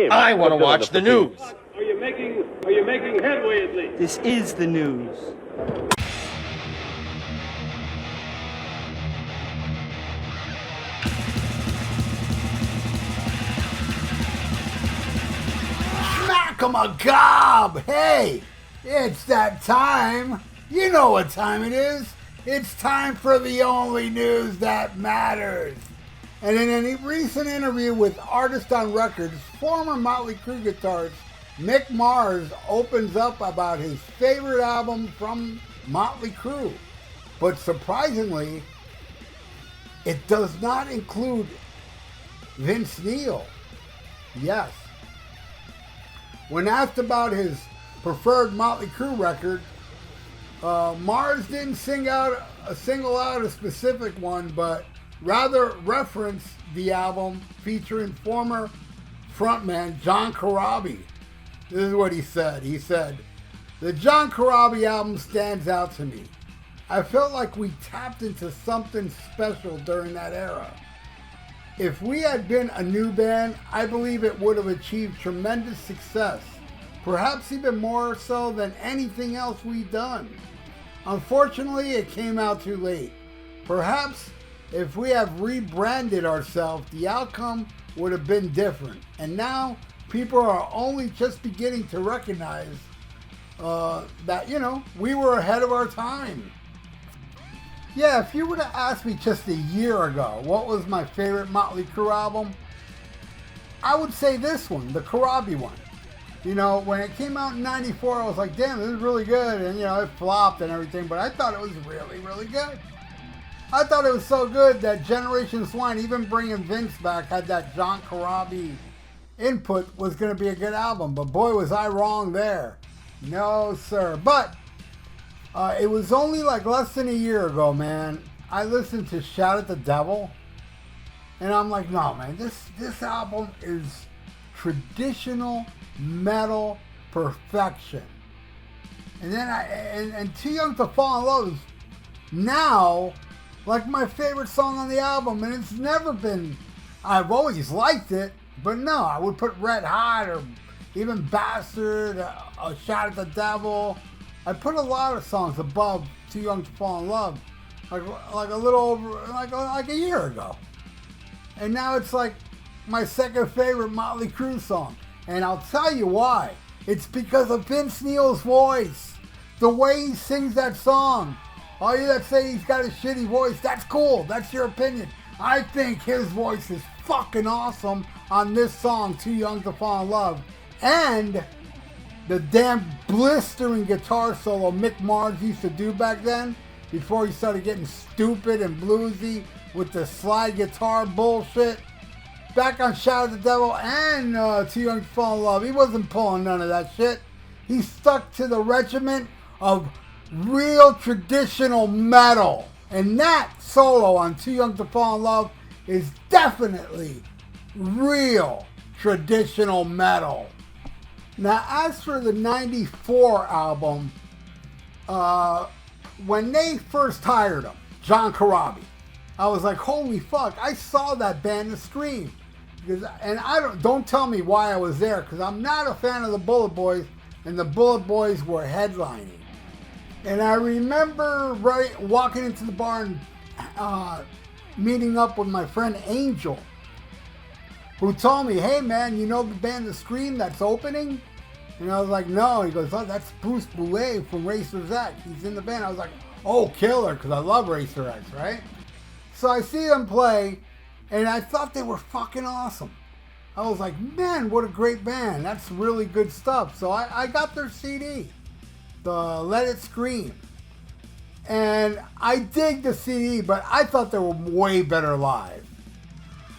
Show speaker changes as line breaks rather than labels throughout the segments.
him.
I want to watch the news.
Are you making headway at least?
This is the news.
Smack 'em a gob! Hey, it's that time. You know what time it is. It's time for the only news that matters. And in a recent interview with Artist on Record's former Motley Crüe guitarist Mick Mars opens up about his favorite album from Motley Crüe. But surprisingly, it does not include Vince Neil. Yes. When asked about his preferred Motley Crüe record, Mars didn't single out a specific one, but rather referenced the album featuring former frontman John Corabi. This is what he said. He said, "The John Corabi album stands out to me. I felt like we tapped into something special during that era. If we had been a new band, I believe it would have achieved tremendous success, perhaps even more so than anything else we've done. Unfortunately, it came out too late. Perhaps if we have rebranded ourselves, the outcome would have been different. And now people are only just beginning to recognize that, we were ahead of our time." Yeah, if you would have asked me just a year ago what was my favorite Motley Crüe album, I would say this one, the Corabi one. When it came out in 94, I was like, damn, this is really good. And, it flopped and everything, but I thought it was really, really good. I thought it was so good that Generation Swine, even bringing Vince back, had that John Corabi input, was going to be a good album. But boy, was I wrong there. No, sir. But it was only like less than a year ago, man. I listened to Shout at the Devil. And I'm like, no, man, this album is traditional metal perfection. And then and Too Young to Fall in Love is now like my favorite song on the album, and it's never been, I've always liked it, but no, I would put Red Hot or even Bastard, a Shot at the Devil. I put a lot of songs above Too Young to Fall in Love, like a little over, like a year ago. And now it's like my second favorite Motley Crüe song. And I'll tell you why. It's because of Vince Neil's voice. The way he sings that song. All you that say he's got a shitty voice, that's cool. That's your opinion. I think his voice is fucking awesome on this song, Too Young to Fall in Love. And the damn blistering guitar solo Mick Mars used to do back then, before he started getting stupid and bluesy with the slide guitar bullshit. Back on Shout at the Devil and Too Young to Fall in Love, he wasn't pulling none of that shit. He stuck to the regiment of real traditional metal. And that solo on Too Young to Fall in Love is definitely real traditional metal. Now, as for the 94 album, when they first hired him, John Corabi, I was like, holy fuck, I saw that band, The Scream. And don't tell me why I was there, because I'm not a fan of the Bullet Boys, and the Bullet Boys were headlining. And I remember walking into the bar and meeting up with my friend Angel, who told me, hey man, you know the band The Scream that's opening? And I was like, no. He goes, oh, that's Bruce Boulet from Racer X. He's in the band. I was like, oh, killer, because I love Racer X, right? So I see them play, and I thought they were fucking awesome. I was like, man, what a great band. That's really good stuff. So I got their CD, the Let It Scream. And I dig the CD, but I thought they were way better live.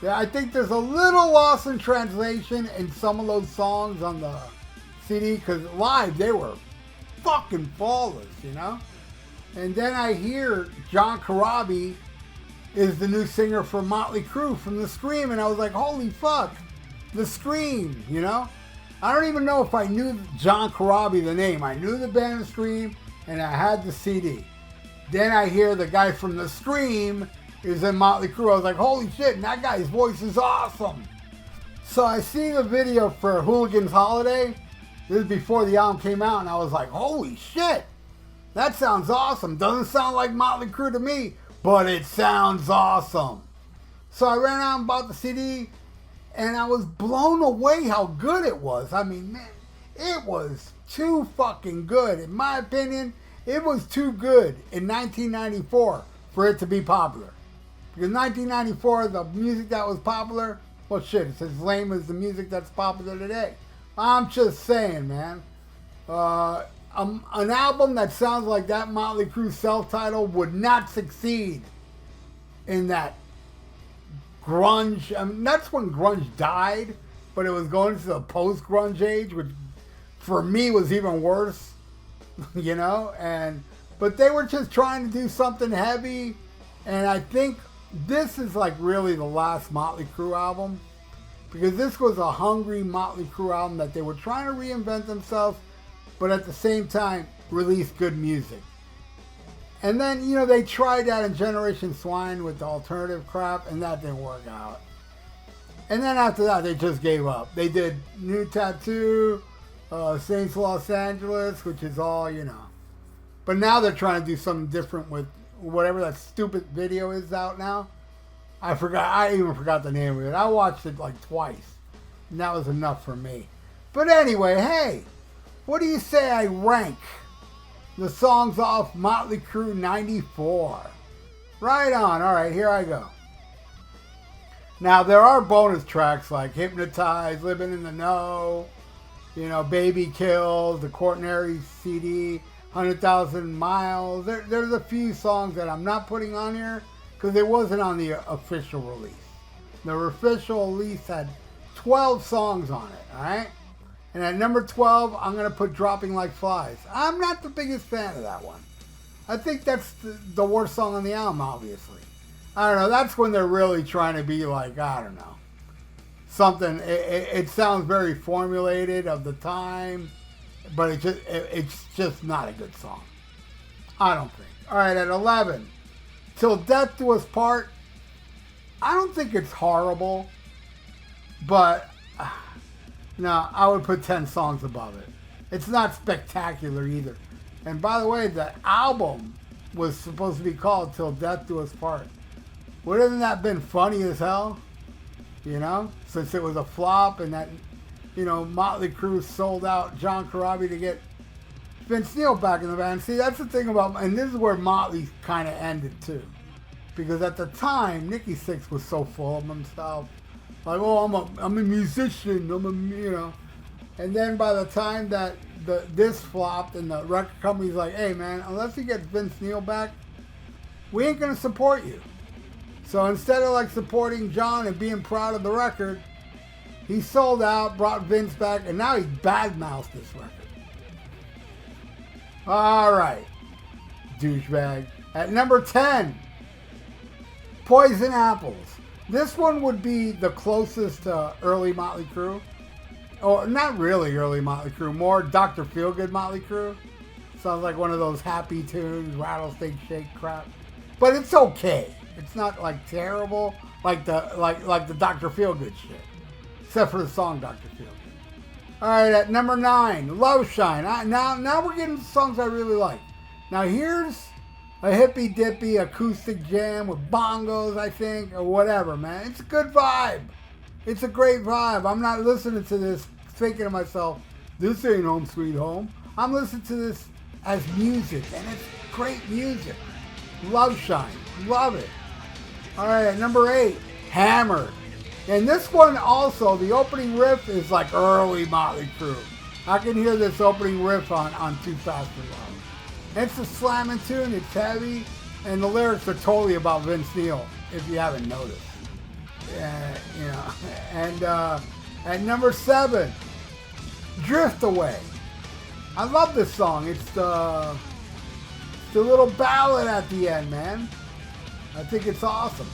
Yeah, I think there's a little loss in translation in some of those songs on the CD, because live they were fucking flawless, And then I hear John Corabi is the new singer for Motley Crüe from The Scream, and I was like, holy fuck, The Scream, I don't even know if I knew John Corabi, the name. I knew the band The Scream, and I had the CD. Then I hear the guy from The Scream is in Motley Crüe. I was like, holy shit, and that guy's voice is awesome. So I see the video for Hooligan's Holiday. This is before the album came out, and I was like, holy shit, that sounds awesome. Doesn't sound like Mötley Crüe to me, but it sounds awesome. So I ran out and bought the CD, and I was blown away how good it was. I mean, man, it was too fucking good. In my opinion, it was too good in 1994 for it to be popular. Because 1994, the music that was popular, well, shit, it's as lame as the music that's popular today. I'm just saying, man. An album that sounds like that Mötley Crüe self-title would not succeed in that grunge. I mean, that's when grunge died, but it was going to the post-grunge age, which for me was even worse, you know. But they were just trying to do something heavy, and I think this is like really the last Mötley Crüe album, because this was a hungry Mötley Crüe album that they were trying to reinvent themselves, but at the same time release good music. And then, you know, they tried that in Generation Swine with the alternative crap, and that didn't work out. And then after that, they just gave up. They did New Tattoo, Saints Los Angeles, which is all, you know. But now they're trying to do something different with whatever that stupid video is out now. I even forgot the name of it. I watched it like twice, and that was enough for me. But anyway, hey, what do you say I rank the songs off Mötley Crüe 94? Right on. All right, here I go. Now, there are bonus tracks like Hypnotized, Living in the Know, you know, Baby Kills, the Quaternary CD, 100,000 Miles. There's a few songs that I'm not putting on here because it wasn't on the official release. The official release had 12 songs on it, all right? And at number 12, I'm going to put Dropping Like Flies. I'm not the biggest fan of that one. I think that's the worst song on the album, obviously. I don't know. That's when they're really trying to be like, I don't know, something. It sounds very formulated of the time, but it's just not a good song. I don't think. All right, at 11, Till Death Do Us Part. I don't think it's horrible, but no, I would put 10 songs above it. It's not spectacular either. And by the way, the album was supposed to be called Till Death Do Us Part. Wouldn't that been funny as hell? You know, since it was a flop and that, you know, Mötley Crüe sold out John Corabi to get Vince Neil back in the band. See, that's the thing about, and this is where Motley kind of ended too. Because at the time, Nikki Sixx was so full of himself. Like, oh, I'm a musician, you know. And then by the time that this flopped and the record company's like, hey man, unless you get Vince Neil back, we ain't gonna support you. So instead of like supporting John and being proud of the record, he sold out, brought Vince back, and now he badmouthed this record. All right, douchebag. At number 10, Poison Apples. This one would be the closest to early Mötley Crüe. Or not really early Mötley Crüe, more Dr. Feelgood Mötley Crüe. Sounds like one of those happy tunes, rattlesnake shake crap. But it's okay. It's not like terrible like the Dr. Feelgood shit. Except for the song Dr. Feelgood. Alright, at number 9, Love Shine. Now we're getting songs I really like. Now here's a hippy dippy acoustic jam with bongos, I think, or whatever, man. It's a good vibe. It's a great vibe. I'm not listening to this thinking to myself, this ain't Home Sweet Home. I'm listening to this as music, and it's great music. Love Shine. Love it. All right, at number 8, Hammered. And this one also, the opening riff is like early Mötley Crüe. I can hear this opening riff on Too Fast for Love. It's a slamming tune, it's heavy, and the lyrics are totally about Vince Neil, if you haven't noticed. You know, and at number 7, Drift Away. I love this song. It's the little ballad at the end, man. I think it's awesome.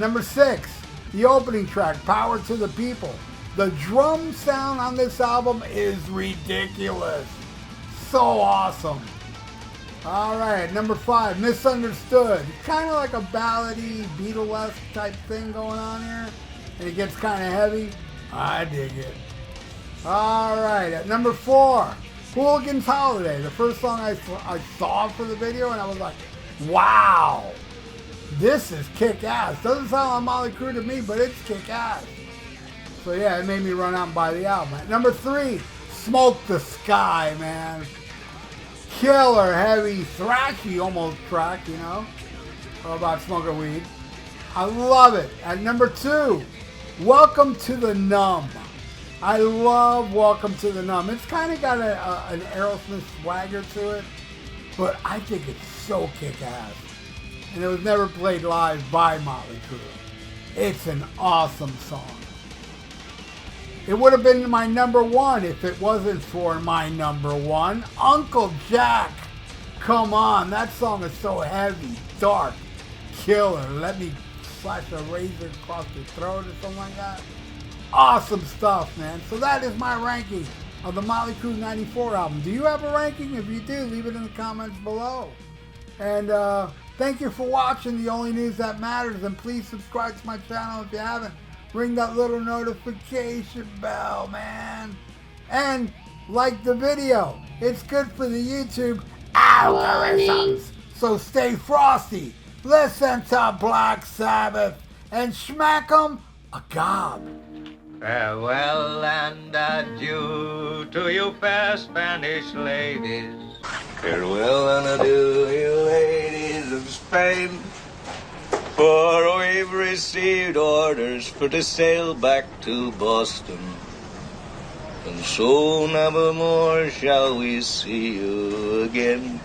Number 6, the opening track, Power to the People. The drum sound on this album is ridiculous. So awesome. All right, number 5, Misunderstood. Kind of like a ballady, Beatlesque type thing going on here. and it gets kind of heavy. I dig it. All right, at number 4, Hooligan's Holiday. The first song I saw for the video, and I was like, wow, this is kick-ass. Doesn't sound like Mötley Crüe to me, but it's kick-ass. So yeah, it made me run out and buy the album. At number 3, Smoke the Sky, man. Killer, heavy, thrashy almost track, you know, all about smoking weed. I love it. At number 2, Welcome to the Numb. I love Welcome to the Numb. It's kind of got an Aerosmith swagger to it, but I think it's so kick-ass. And it was never played live by Mötley Crüe. It's an awesome song. It would have been my number 1 if it wasn't for my number 1, Uncle Jack. Come on, that song is so heavy, dark, killer. Let me slash a razor across the throat or something like that. Awesome stuff, man. So that is my ranking of the Mötley Crüe 94 album. Do you have a ranking? If you do, leave it in the comments below. And thank you for watching The Only News That Matters. And please subscribe to my channel if you haven't. Ring that little notification bell, man. And like the video. It's good for the YouTube algorithms. So stay frosty. Listen to Black Sabbath. And smack 'em a gob.
Farewell and adieu to you fair Spanish ladies. Farewell and adieu, you ladies of Spain. For we've received orders for to sail back to Boston. And so never more shall we see you again.